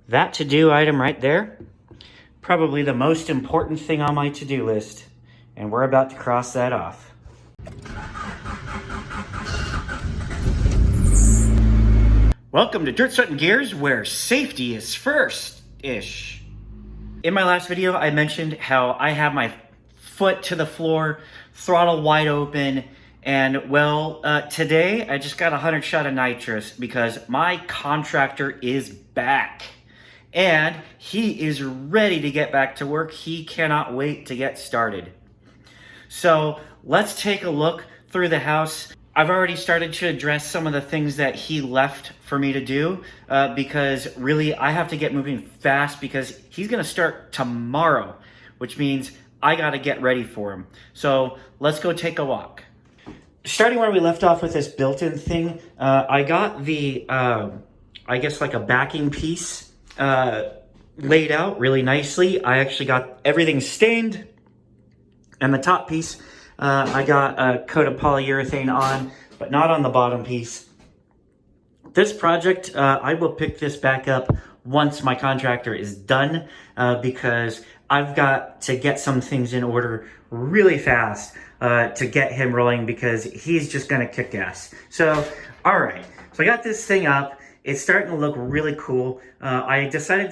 that to-do item right there, probably the most important thing on my to-do list, and we're about to cross that off. Welcome to Dirt, Sweat, and Gears, where safety is first-ish. In my last video, I mentioned how I have my foot to the floor, throttle wide open, and well, today I just got 100 shot of nitrous because my contractor is back. And he is ready to get back to work. He cannot wait to get started. So let's take a look through the house. I've already started to address some of the things that he left for me to do because really I have to get moving fast because he's gonna start tomorrow, which means I gotta get ready for him. So let's go take a walk. Starting where we left off with this built-in thing, I got the, I guess like a backing piece laid out really nicely. I actually got everything stained, and the top piece I got a coat of polyurethane on, but not on the bottom piece. This project, I will pick this back up once my contractor is done because I've got to get some things in order really fast to get him rolling because he's just gonna kick ass. So, all right, so I got this thing up. It's starting to look really cool. I decided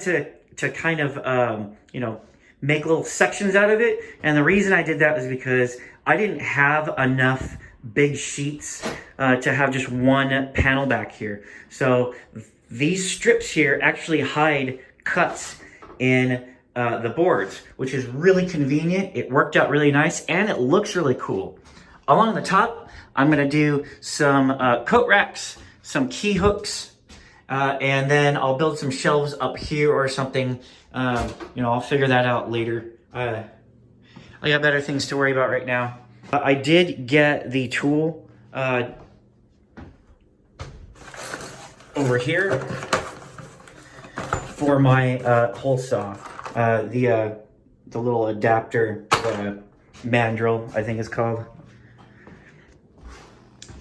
to kind of, you know, make little sections out of it. And the reason I did that was because I didn't have enough big sheets to have just one panel back here. So these strips here actually hide cuts in the boards, which is really convenient. It worked out really nice and it looks really cool. Along the top, I'm gonna do some coat racks, some key hooks, and then I'll build some shelves up here or something. You know, I'll figure that out later. I got better things to worry about right now. I did get the tool over here for my hole saw. The little adapter, mandrel, I think it's called.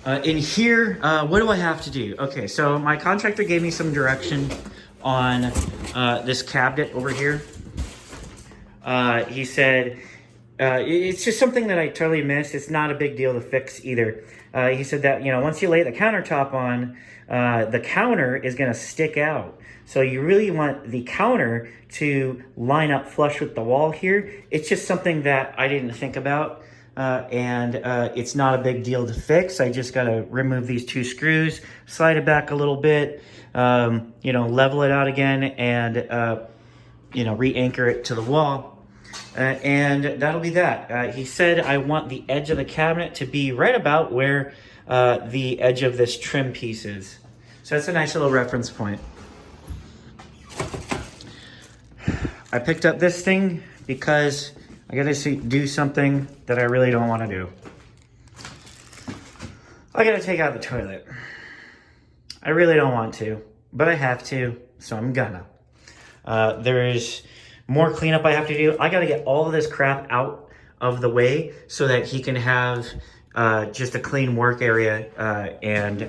In here, what do I have to do? Okay, so my contractor gave me some direction on this cabinet over here. He said, it's just something that I totally missed. It's not a big deal to fix either. He said that, you know, once you lay the countertop on, the counter is gonna stick out. So you really want the counter to line up flush with the wall here. It's just something that I didn't think about. And it's not a big deal to fix. I just gotta remove these two screws, slide it back a little bit, you know, level it out again, and you know, re-anchor it to the wall, and that'll be that. He said I want the edge of the cabinet to be right about where the edge of this trim piece is. So that's a nice little reference point. I picked up this thing because I gotta do something that I really don't want to do. I gotta take out the toilet. I really don't want to, but I have to, so I'm gonna. There is more cleanup I have to do. I gotta get all of this crap out of the way so that he can have just a clean work area and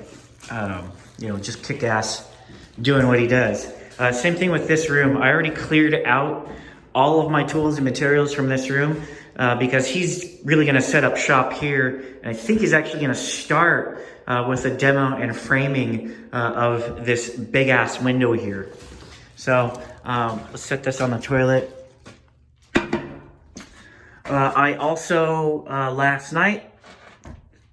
you know, just kick ass doing what he does. Same thing with this room. I already cleared out all of my tools and materials from this room because he's really gonna set up shop here. And I think he's actually gonna start with a demo and framing of this big ass window here. So let's set this on the toilet. I also, last night,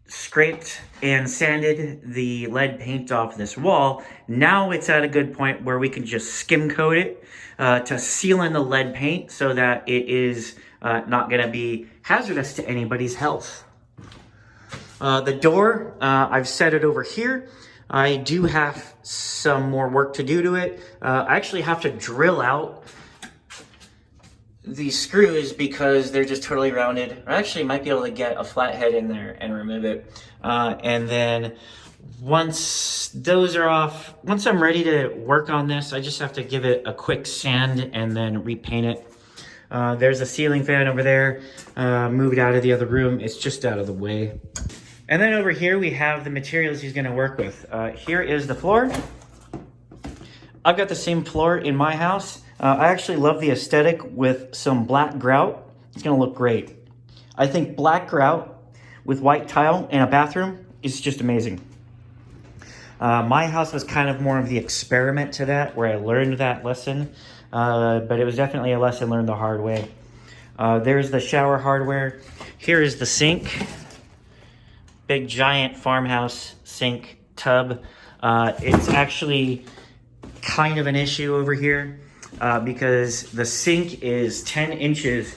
scraped and sanded the lead paint off this wall. Now it's at a good point where we can just skim coat it to seal in the lead paint so that it is not gonna be hazardous to anybody's health. The door, I've set it over here. I do have some more work to do to it. I actually have to drill out these screws because they're just totally rounded. I actually might be able to get a flathead in there and remove it. And then once those are off, once I'm ready to work on this, I just have to give it a quick sand and then repaint it. There's a ceiling fan over there, moved out of the other room. It's just out of the way. And then over here, we have the materials he's gonna work with. Here is the floor. I've got the same floor in my house. I actually love the aesthetic with some black grout. It's gonna look great. I think black grout with white tile in a bathroom is just amazing. My house was kind of more of the experiment to that, where I learned that lesson, but it was definitely a lesson learned the hard way. There's the shower hardware. Here is the sink. Big giant farmhouse sink tub. It's actually kind of an issue over here because the sink is 10 inches,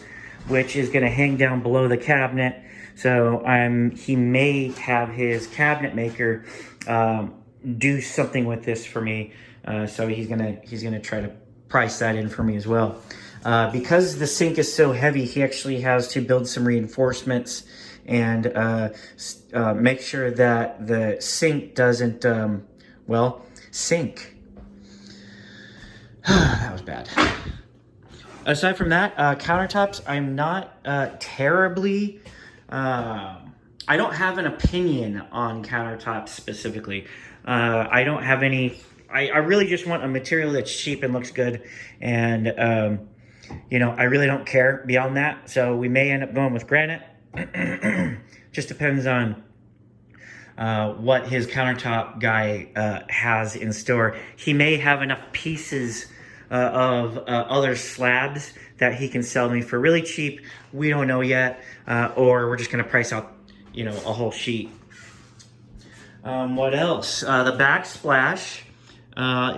which is gonna hang down below the cabinet. So he may have his cabinet maker do something with this for me. So he's gonna try to price that in for me as well. Because the sink is so heavy, he actually has to build some reinforcements and make sure that the sink doesn't, sink. That was bad. Aside from that, countertops, I'm not terribly, I don't have an opinion on countertops specifically. I don't have any, I really just want a material that's cheap and looks good. And, you know, I really don't care beyond that. So we may end up going with granite. Just depends on what his countertop guy has in store. He may have enough pieces of other slabs that he can sell me for really cheap. We don't know yet. Or we're just going to price out, you know, a whole sheet. What else? The backsplash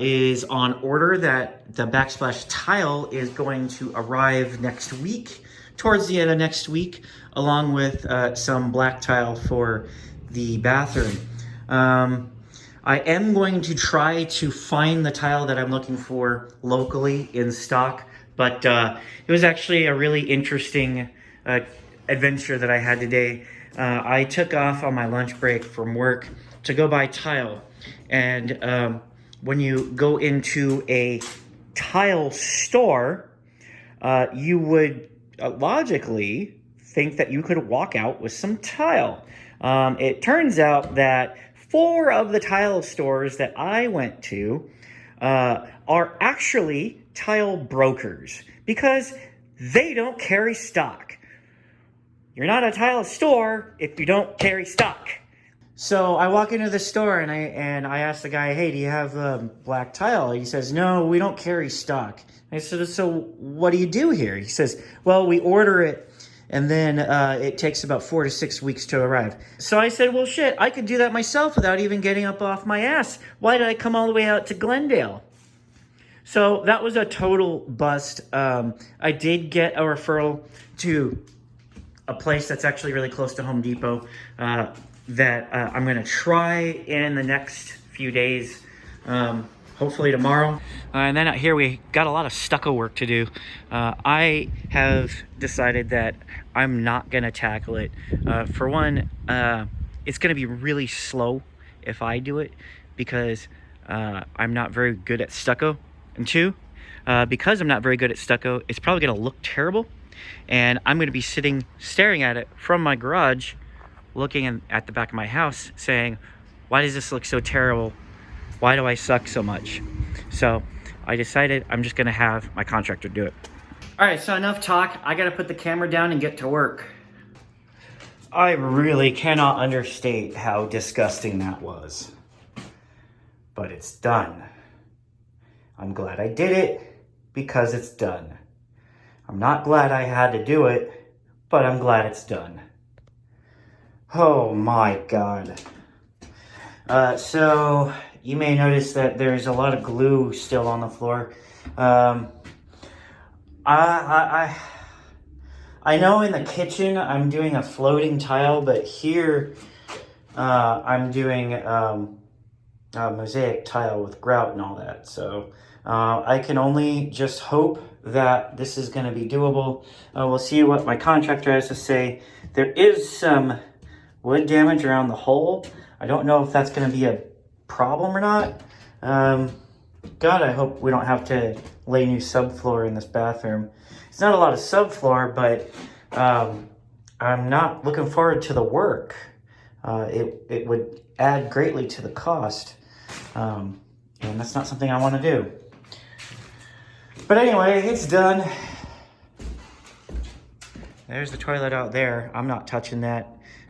is on order. That the backsplash tile is going to arrive next week, towards the end of next week, along with some black tile for the bathroom. I am going to try to find the tile that I'm looking for locally in stock, but it was actually a really interesting adventure that I had today. I took off on my lunch break from work to go buy tile, and when you go into a tile store, you would logically think that you could walk out with some tile. It turns out that 4 of the tile stores that I went to are actually tile brokers because they don't carry stock. You're not a tile store if you don't carry stock. So I walk into the store and I ask the guy, hey, do you have black tile? He says, no, we don't carry stock. I said, so what do you do here? He says, well, we order it and then it takes about 4 to 6 weeks to arrive. So I said, well, shit, I could do that myself without even getting up off my ass. Why did I come all the way out to Glendale? So that was a total bust. I did get a referral to a place that's actually really close to Home Depot that I'm gonna try in the next few days. Hopefully tomorrow. And then out here we got a lot of stucco work to do. I have decided that I'm not gonna tackle it. For one, it's gonna be really slow if I do it because I'm not very good at stucco. And 2, because I'm not very good at stucco, it's probably gonna look terrible. And I'm gonna be staring at it from my garage, looking at the back of my house saying, why does this look so terrible? Why do I suck so much? So I decided I'm just gonna have my contractor do it. All right, so enough talk. I gotta put the camera down and get to work. I really cannot understate how disgusting that was. But it's done. I'm glad I did it because it's done. I'm not glad I had to do it, but I'm glad it's done. Oh my God. So you may notice that there's a lot of glue still on the floor. I know in the kitchen I'm doing a floating tile, but here I'm doing a mosaic tile with grout and all that. So I can only just hope that this is going to be doable. We'll see what my contractor has to say. There is some wood damage around the hole. I don't know if that's going to be a problem or not. God, I hope we don't have to lay new subfloor in this bathroom. It's not a lot of subfloor, but I'm not looking forward to the work. It would add greatly to the cost. And that's not something I want to do. But anyway, it's done. There's the toilet out there. I'm not touching that.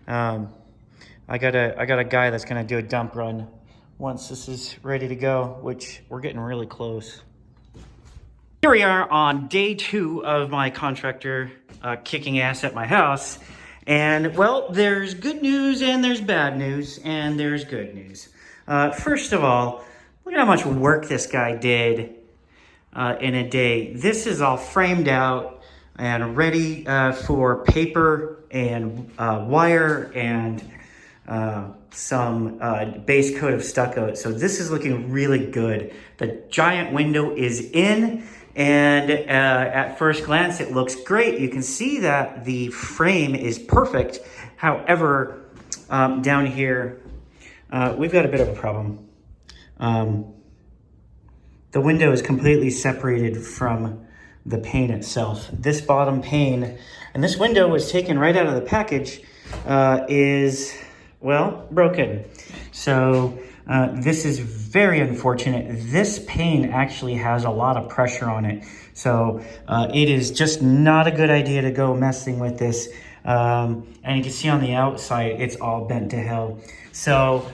I got a guy that's gonna do a dump run once this is ready to go, which we're getting really close. Here we are on day 2 of my contractor kicking ass at my house. And well, there's good news and there's bad news and there's good news. First of all, look at how much work this guy did in a day. This is all framed out and ready for paper and wire and some base coat of stucco. So this is looking really good. The giant window is in, and at first glance it looks great. You can see that the frame is perfect. However, down here we've got a bit of a problem. The window is completely separated from the pane itself. This bottom pane, and this window was taken right out of the package, is, well, broken. So this is very unfortunate. This pane actually has a lot of pressure on it. So it is just not a good idea to go messing with this. And you can see on the outside, it's all bent to hell. So,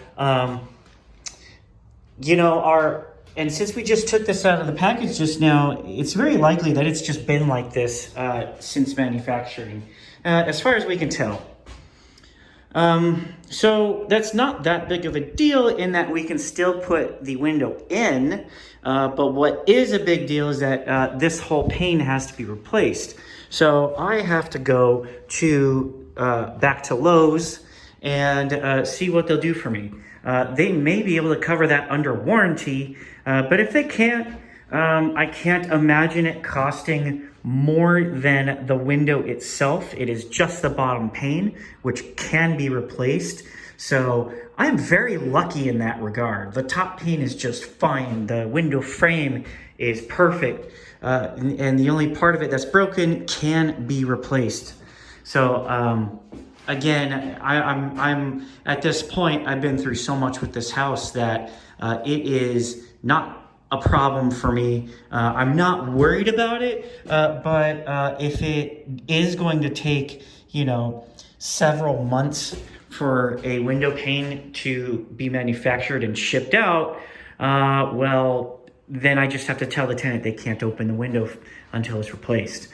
you know, and since we just took this out of the package just now, it's very likely that it's just been like this since manufacturing, as far as we can tell. So that's not that big of a deal in that we can still put the window in, but what is a big deal is that this whole pane has to be replaced. So I have to go to back to Lowe's and see what they'll do for me. They may be able to cover that under warranty, but if they can't, I can't imagine it costing more than the window itself. It is just the bottom pane, which can be replaced. So I'm very lucky in that regard. The top pane is just fine. The window frame is perfect. And the only part of it that's broken can be replaced. So, again, I'm at this point, I've been through so much with this house that it is not a problem for me. I'm not worried about it, but if it is going to take, you know, several months for a window pane to be manufactured and shipped out, well, then I just have to tell the tenant they can't open the window until it's replaced.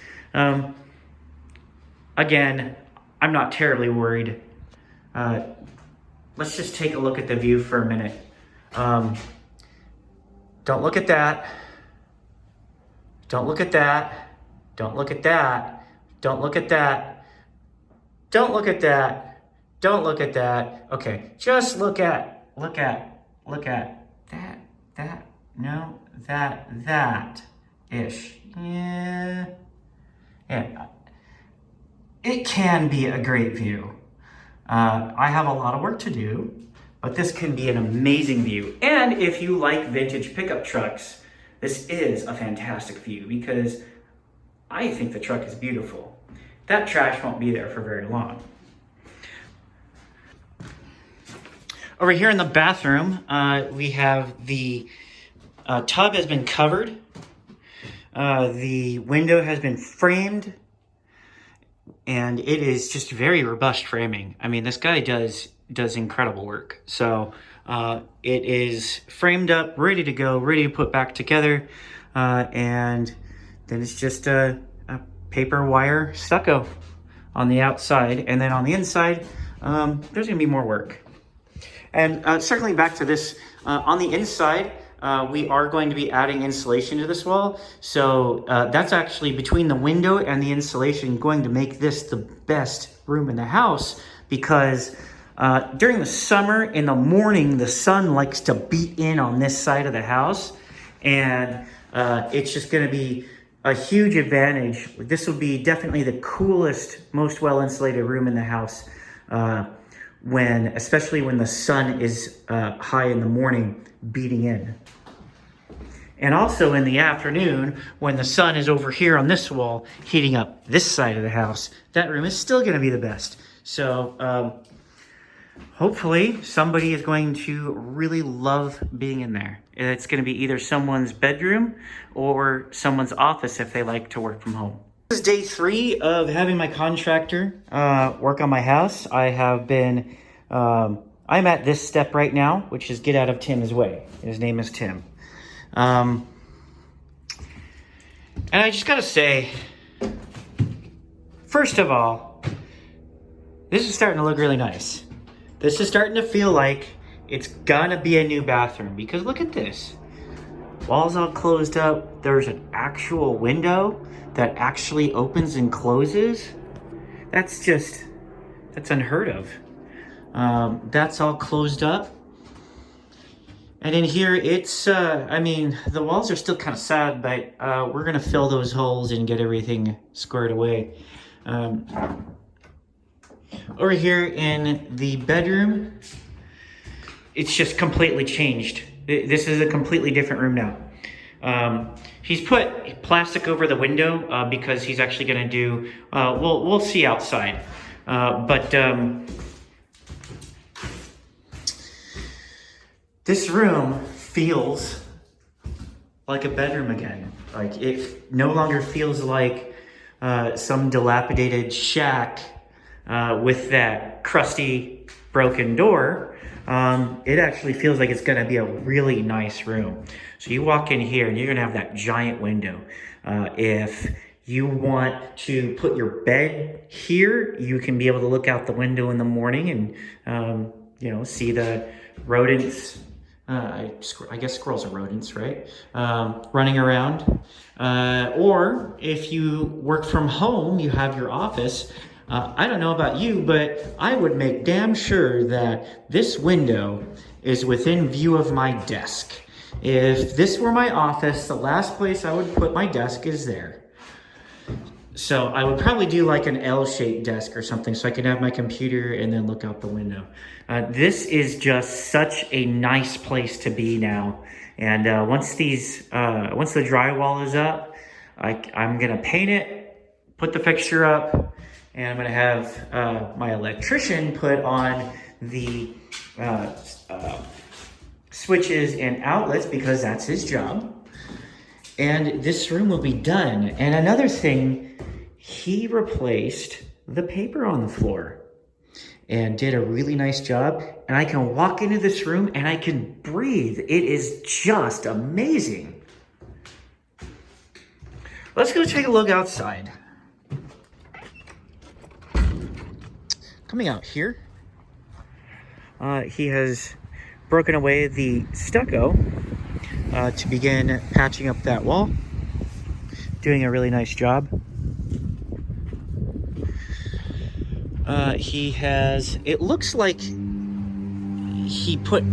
Again, I'm not terribly worried. Let's just take a look at the view for a minute. Don't look at that. Don't look at that. Don't look at that. Don't look at that. Don't look at that. Don't look at that. Okay, just look at that, no, that-ish. Yeah. It can be a great view. I have a lot of work to do, but this can be an amazing view. And if you like vintage pickup trucks, this is a fantastic view because I think the truck is beautiful. That trash won't be there for very long. Over here in the bathroom, we have the tub has been covered. The window has been framed. And it is just very robust framing. I mean, this guy does incredible work. So it is framed up, ready to go, ready to put back together. And then it's just a paper wire stucco on the outside. And then on the inside, there's gonna be more work. And circling back to this, on the inside, we are going to be adding insulation to this wall. So that's actually between the window and the insulation going to make this the best room in the house because during the summer, in the morning, the sun likes to beat in on this side of the house. And it's just gonna be a huge advantage. This will be definitely the coolest, most well-insulated room in the house especially when the sun is high in the morning beating in. And also in the afternoon, when the sun is over here on this wall, heating up this side of the house, that room is still gonna be the best. So Hopefully somebody is going to really love being in there. It's going to be either someone's bedroom or someone's office if they like to work from home. This is day 3 of having my contractor work on my house. I have been, I'm at this step right now, which is get out of Tim's way. His name is Tim. And I just gotta say, first of all, this is starting to look really nice. This is starting to feel like it's gonna be a new bathroom, because look at this. Walls all closed up. There's an actual window that actually opens and closes. That's unheard of. That's all closed up. And in here, it's, I mean, the walls are still kind of sad, but we're gonna fill those holes and get everything squared away. Over here in the bedroom, it's just completely changed. This is a completely different room now. He's put plastic over the window because he's actually gonna do, we'll see outside. This room feels like a bedroom again. Like, it no longer feels like some dilapidated shack with that crusty, broken door. It actually feels like it's gonna be a really nice room. So you walk in here and you're gonna have that giant window. If you want to put your bed here, you can be able to look out the window in the morning and you know, see the rodents. I guess squirrels are rodents, right? Running around. Or if you work from home, you have your office. I don't know about you, but I would make damn sure that this window is within view of my desk. If this were my office, the last place I would put my desk is there. So I would probably do like an L-shaped desk or something so I can have my computer and then look out the window. This is just such a nice place to be now. And once the drywall is up, I'm gonna paint it, put the fixture up, and I'm gonna have my electrician put on the switches and outlets, because that's his job. And this room will be done. And another thing, he replaced the paper on the floor and did a really nice job. And I can walk into this room and I can breathe. It is just amazing. Let's go take a look outside. Coming out here, he has broken away the stucco to begin patching up that wall. Doing a really nice job. He has, it looks like he put,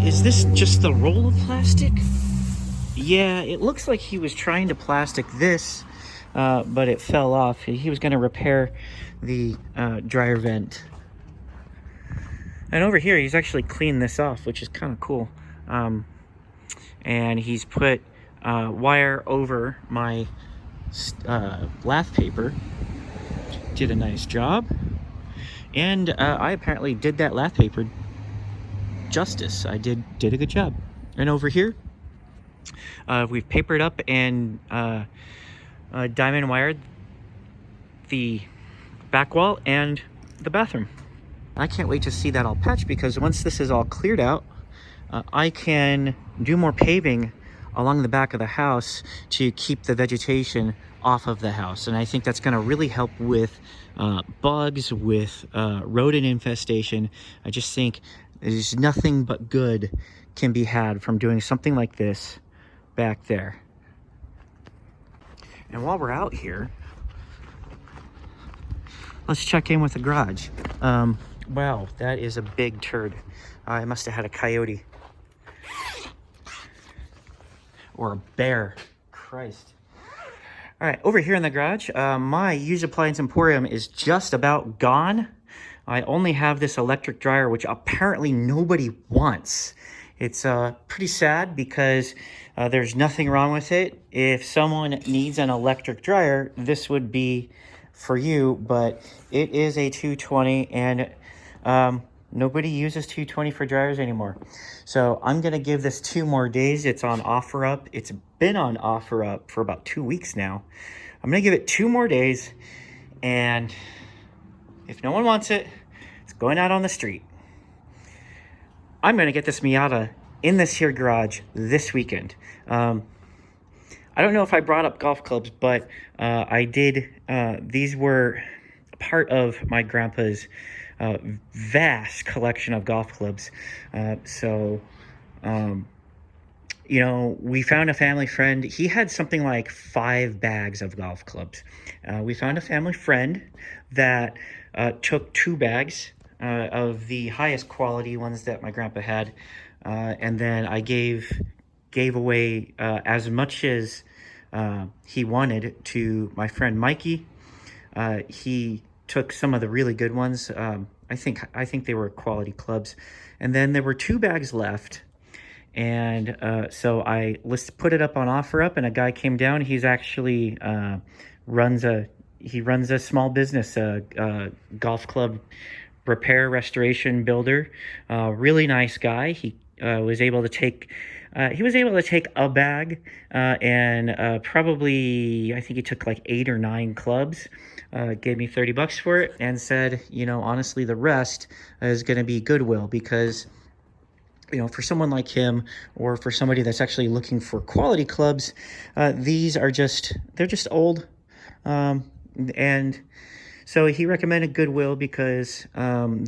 is this just the roll of plastic? Yeah, it looks like he was trying to plastic this, but it fell off. He was gonna repair the dryer vent. And over here, he's actually cleaned this off, which is kind of cool. And he's put wire over my lath paper. Did a nice job. And I apparently did that lath paper justice. I did a good job. And over here, we've papered up and diamond wired the back wall and the bathroom. I can't wait to see that all patched, because once this is all cleared out, I can do more paving along the back of the house to keep the vegetation off of the house. And I think that's gonna really help with bugs, with rodent infestation. I just think there's nothing but good can be had from doing something like this back there. And while we're out here, let's check in with the garage. Wow, that is a big turd. I must have had a coyote. Or a bear. Christ. All right, over here in the garage, my used appliance emporium is just about gone. I only have this electric dryer, which apparently nobody wants. It's pretty sad because there's nothing wrong with it. If someone needs an electric dryer, this would be for you, but it is a 220 and Nobody uses 220 for dryers anymore. So I'm going to give this 2 more days. It's on OfferUp. It's been on OfferUp for about 2 weeks now. I'm going to give it 2 more days. And if no one wants it, it's going out on the street. I'm going to get this Miata in this here garage this weekend. I don't know if I brought up golf clubs, but I did. These were part of my grandpa's vast collection of golf clubs. You know, we found a family friend. He had something like 5 bags of golf clubs. We found a family friend that took 2 bags of the highest quality ones that my grandpa had. And then I gave away as much as he wanted to my friend Mikey. He took some of the really good ones. I think they were quality clubs. And then there were 2 bags left. And so I put it up on OfferUp, and a guy came down. He's actually runs a small business, golf club repair, restoration, builder. Really nice guy. He was able to take a bag and probably, I think he took like 8 or 9 clubs. Gave me $30 for it and said, you know, honestly, the rest is going to be Goodwill, because, you know, for someone like him, or for somebody that's actually looking for quality clubs, these are they're just old. And so he recommended Goodwill because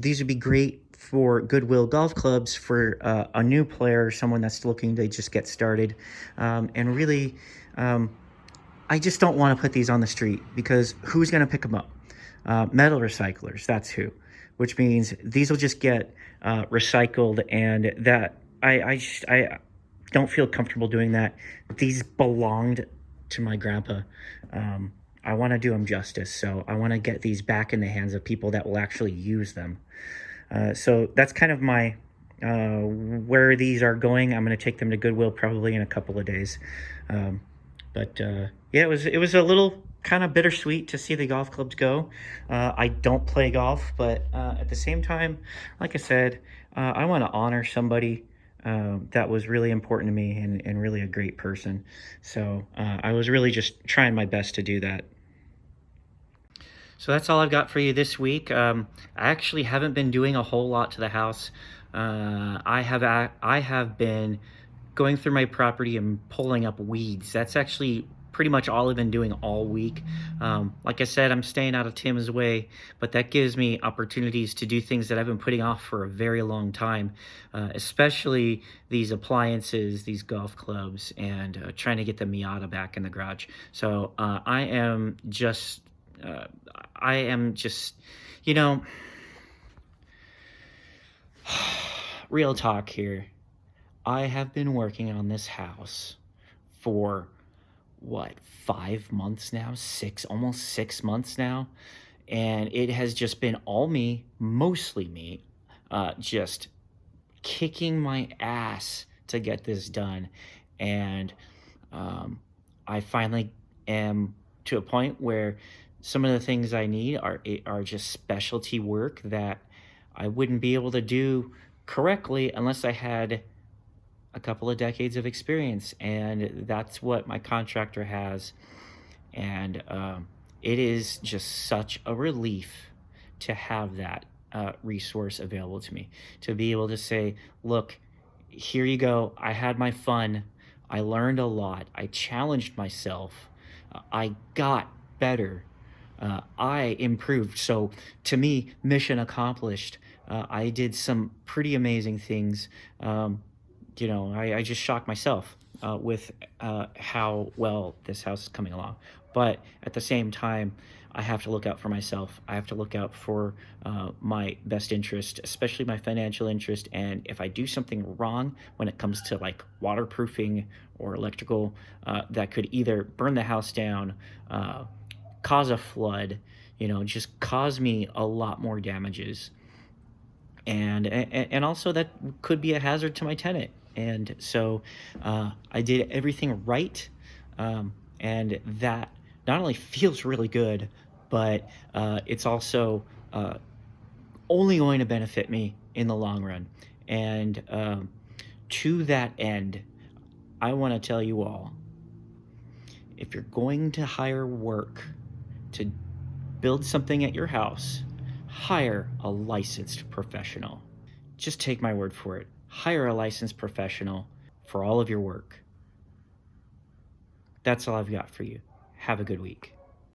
these would be great for Goodwill golf clubs for a new player, someone that's looking to just get started. And really, I just don't want to put these on the street, because who's going to pick them up? Metal recyclers, that's who. Which means these will just get recycled, and that I don't feel comfortable doing that. These belonged to my grandpa. I want to do them justice, so I want to get these back in the hands of people that will actually use them. So that's kind of my where these are going. I'm going to take them to Goodwill probably in a couple of days. Yeah, it was a little kind of bittersweet to see the golf clubs go. I don't play golf, but at the same time, like I said, I want to honor somebody that was really important to me, and really a great person. So I was really just trying my best to do that. So that's all I've got for you this week. I actually haven't been doing a whole lot to the house. I have been going through my property and pulling up weeds. That's actually pretty much all I've been doing all week. Like I said, I'm staying out of Tim's way, but that gives me opportunities to do things that I've been putting off for a very long time, especially these appliances, these golf clubs, and trying to get the Miata back in the garage. So I am just, you know, real talk here. I have been working on this house for, 5 months now? Almost 6 months now. And it has just been all me, mostly me, just kicking my ass to get this done. And I finally am to a point where some of the things I need are just specialty work that I wouldn't be able to do correctly unless I had a couple of decades of experience, and that's what my contractor has. And it is just such a relief to have that resource available to me, to be able to say, look, here you go. I had my fun. I learned a lot. I challenged myself. I got better. I improved. So to me, mission accomplished. I did some pretty amazing things. You know, I just shocked myself with how well this house is coming along. But at the same time, I have to look out for myself. I have to look out for my best interest, especially my financial interest. And if I do something wrong when it comes to like waterproofing or electrical, that could either burn the house down, cause a flood, you know, just cause me a lot more damages. And also that could be a hazard to my tenant. And so I did everything right, and that not only feels really good, but it's also only going to benefit me in the long run. And to that end, I want to tell you all, if you're going to hire work to build something at your house, hire a licensed professional. Just take my word for it. Hire a licensed professional for all of your work. That's all I've got for you. Have a good week.